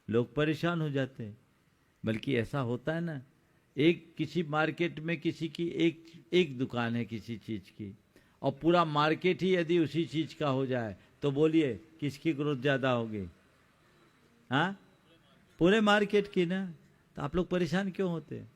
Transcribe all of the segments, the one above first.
लोग परेशान हो जाते हैं। बल्कि ऐसा होता है ना, एक किसी मार्केट में किसी की एक दुकान है किसी चीज़ की, और पूरा मार्केट ही यदि उसी चीज़ का हो जाए तो बोलिए किसकी ग्रोथ ज़्यादा होगी? हाँ, पूरे मार्केट की ना। तो आप लोग परेशान क्यों होते हैं?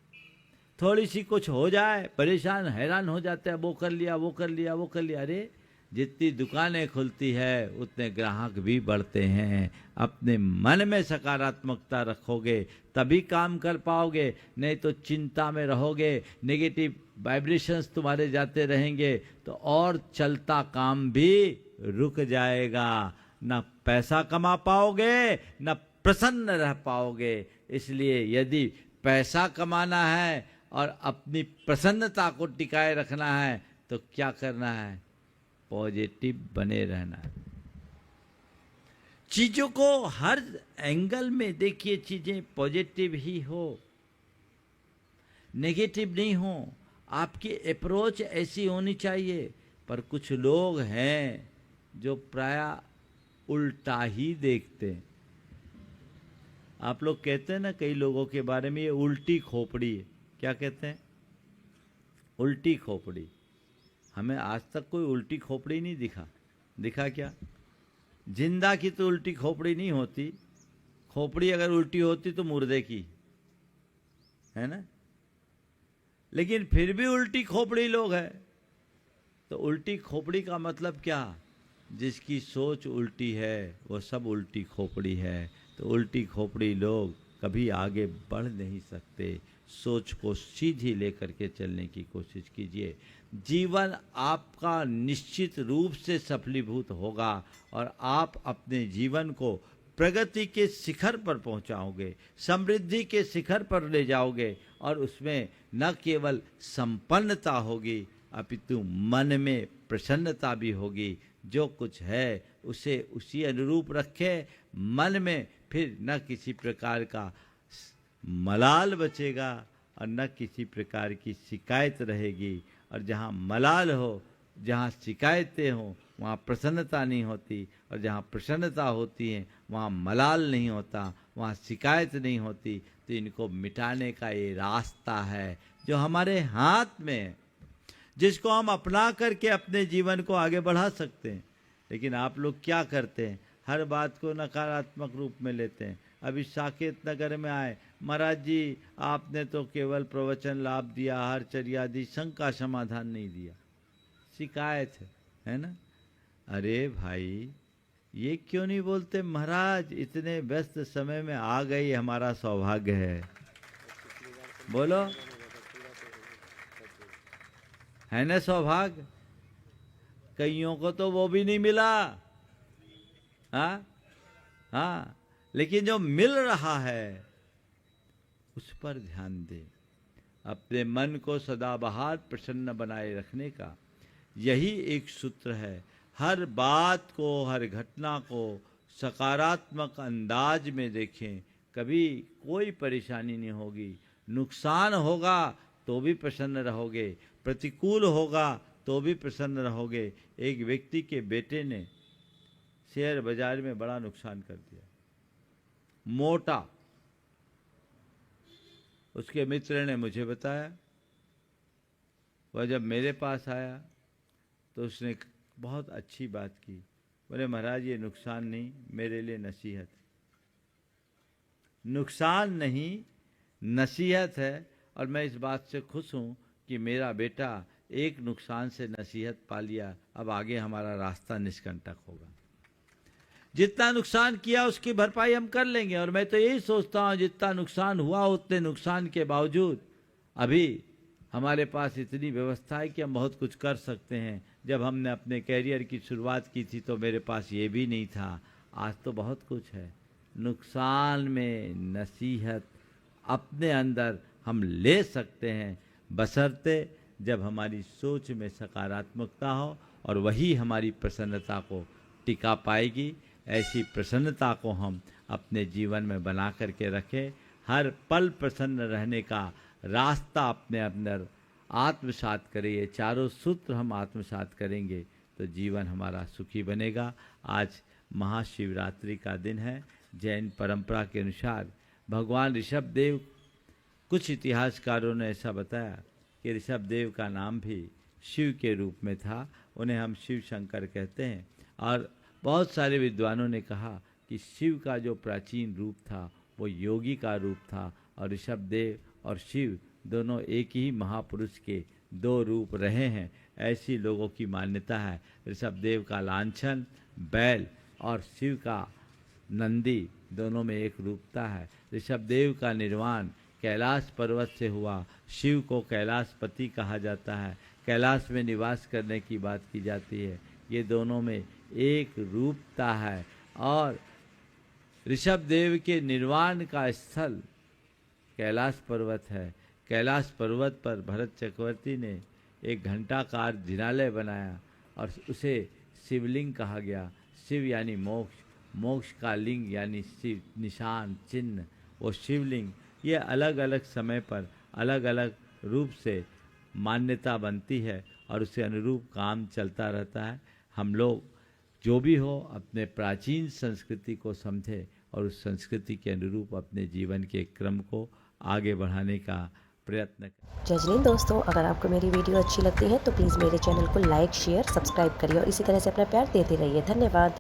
थोड़ी सी कुछ हो जाए परेशान हैरान हो जाते हैं, वो कर लिया वो कर लिया वो कर लिया। अरे जितनी दुकानें खुलती है उतने ग्राहक भी बढ़ते हैं। अपने मन में सकारात्मकता रखोगे तभी काम कर पाओगे, नहीं तो चिंता में रहोगे, नेगेटिव वाइब्रेशंस तुम्हारे जाते रहेंगे तो और चलता काम भी रुक जाएगा। न पैसा कमा पाओगे न प्रसन्न रह पाओगे। इसलिए यदि पैसा कमाना है और अपनी प्रसन्नता को टिकाए रखना है तो क्या करना है? पॉजिटिव बने रहना है। चीजों को हर एंगल में देखिए, चीजें पॉजिटिव ही हो, नेगेटिव नहीं हो। आपकी अप्रोच ऐसी होनी चाहिए। पर कुछ लोग हैं जो प्रायः उल्टा ही देखते हैं। आप लोग कहते हैं ना कई लोगों के बारे में, ये उल्टी खोपड़ी है। क्या कहते हैं? उल्टी खोपड़ी। हमें आज तक कोई उल्टी खोपड़ी नहीं दिखा। दिखा क्या? जिंदा की तो उल्टी खोपड़ी नहीं होती। खोपड़ी अगर उल्टी होती तो मुर्दे की, है ना? लेकिन फिर भी उल्टी खोपड़ी लोग हैं। तो उल्टी खोपड़ी का मतलब क्या? जिसकी सोच उल्टी है वो सब उल्टी खोपड़ी है। तो उल्टी खोपड़ी लोग कभी आगे बढ़ नहीं सकते। सोच को सीधी लेकर के चलने की कोशिश कीजिए। जीवन आपका निश्चित रूप से सफलीभूत होगा और आप अपने जीवन को प्रगति के शिखर पर पहुंचाओगे, समृद्धि के शिखर पर ले जाओगे। और उसमें न केवल संपन्नता होगी अपितु मन में प्रसन्नता भी होगी। जो कुछ है उसे उसी अनुरूप रखे मन में, फिर न किसी प्रकार का मलाल बचेगा और न किसी प्रकार की शिकायत रहेगी। और जहाँ मलाल हो, जहाँ शिकायतें हों, वहाँ प्रसन्नता नहीं होती। और जहाँ प्रसन्नता होती है वहाँ मलाल नहीं होता, वहाँ शिकायत नहीं होती। तो इनको मिटाने का ये रास्ता है जो हमारे हाथ में है, जिसको हम अपना करके अपने जीवन को आगे बढ़ा सकते हैं। लेकिन आप लोग क्या करते हैं? हर बात को नकारात्मक रूप में लेते हैं। अभी साकेत नगर में आए, महाराज जी आपने तो केवल प्रवचन लाभ दिया, हर चर्या दी, शंका समाधान नहीं दिया, शिकायत है ना? अरे भाई ये क्यों नहीं बोलते? महाराज इतने व्यस्त समय में आ गई, हमारा सौभाग्य है। बोलो, है ना सौभाग्य? कईयों को तो वो भी नहीं मिला। हाँ हाँ, लेकिन जो मिल रहा है उस पर ध्यान दे। अपने मन को सदाबहार प्रसन्न बनाए रखने का यही एक सूत्र है। हर बात को, हर घटना को सकारात्मक अंदाज में देखें, कभी कोई परेशानी नहीं होगी। नुकसान होगा तो भी प्रसन्न रहोगे, प्रतिकूल होगा तो भी प्रसन्न रहोगे। एक व्यक्ति के बेटे ने शेयर बाजार में बड़ा नुकसान कर दिया, मोटा। उसके मित्र ने मुझे बताया, वह जब मेरे पास आया तो उसने बहुत अच्छी बात की। बोले महाराज ये नुकसान नहीं, मेरे लिए नसीहत है। नुकसान नहीं, नसीहत है। और मैं इस बात से खुश हूँ कि मेरा बेटा एक नुकसान से नसीहत पा लिया। अब आगे हमारा रास्ता निष्कंटक होगा। जितना नुकसान किया उसकी भरपाई हम कर लेंगे। और मैं तो यही सोचता हूँ जितना नुकसान हुआ उतने नुकसान के बावजूद अभी हमारे पास इतनी व्यवस्था है कि हम बहुत कुछ कर सकते हैं। जब हमने अपने कैरियर की शुरुआत की थी तो मेरे पास ये भी नहीं था। आज तो बहुत कुछ है। नुकसान में नसीहत अपने अंदर हम ले सकते हैं, बशर्ते जब हमारी सोच में सकारात्मकता हो, और वही हमारी प्रसन्नता को टिका पाएगी। ऐसी प्रसन्नता को हम अपने जीवन में बना करके रखें। हर पल प्रसन्न रहने का रास्ता अपने अंदर आत्मसात करें। ये चारों सूत्र हम आत्मसात करेंगे तो जीवन हमारा सुखी बनेगा। आज महाशिवरात्रि का दिन है। जैन परंपरा के अनुसार भगवान ऋषभ देव, कुछ इतिहासकारों ने ऐसा बताया कि ऋषभ देव का नाम भी शिव के रूप में था। उन्हें हम शिव शंकर कहते हैं। और बहुत सारे विद्वानों ने कहा कि शिव का जो प्राचीन रूप था वो योगी का रूप था, और ऋषभ देव और शिव दोनों एक ही महापुरुष के दो रूप रहे हैं, ऐसी लोगों की मान्यता है। ऋषभ देव का लांछन बैल और शिव का नंदी दोनों में एक रूपता है। ऋषभ देव का निर्वाण कैलाश पर्वत से हुआ। शिव को कैलाशपति कहा जाता है। कैलाश में निवास करने की बात की जाती है। ये दोनों में एक रूपता है। और ऋषभ देव के निर्वाण का स्थल कैलाश पर्वत है। कैलाश पर्वत पर भरत चक्रवर्ती ने एक घंटाकार जिनालय बनाया और उसे शिवलिंग कहा गया। शिव यानी मोक्ष, मोक्ष का लिंग यानी शिव, निशान, चिन्ह, वो शिवलिंग। ये अलग अलग समय पर अलग अलग रूप से मान्यता बनती है और उसके अनुरूप काम चलता रहता है। हम लोग जो भी हो अपने प्राचीन संस्कृति को समझें और उस संस्कृति के अनुरूप अपने जीवन के क्रम को आगे बढ़ाने का प्रयत्न करें। जय जैन दोस्तों, अगर आपको मेरी वीडियो अच्छी लगती है तो प्लीज़ मेरे चैनल को लाइक, शेयर, सब्सक्राइब करिए और इसी तरह से अपना प्यार देते रहिए। धन्यवाद।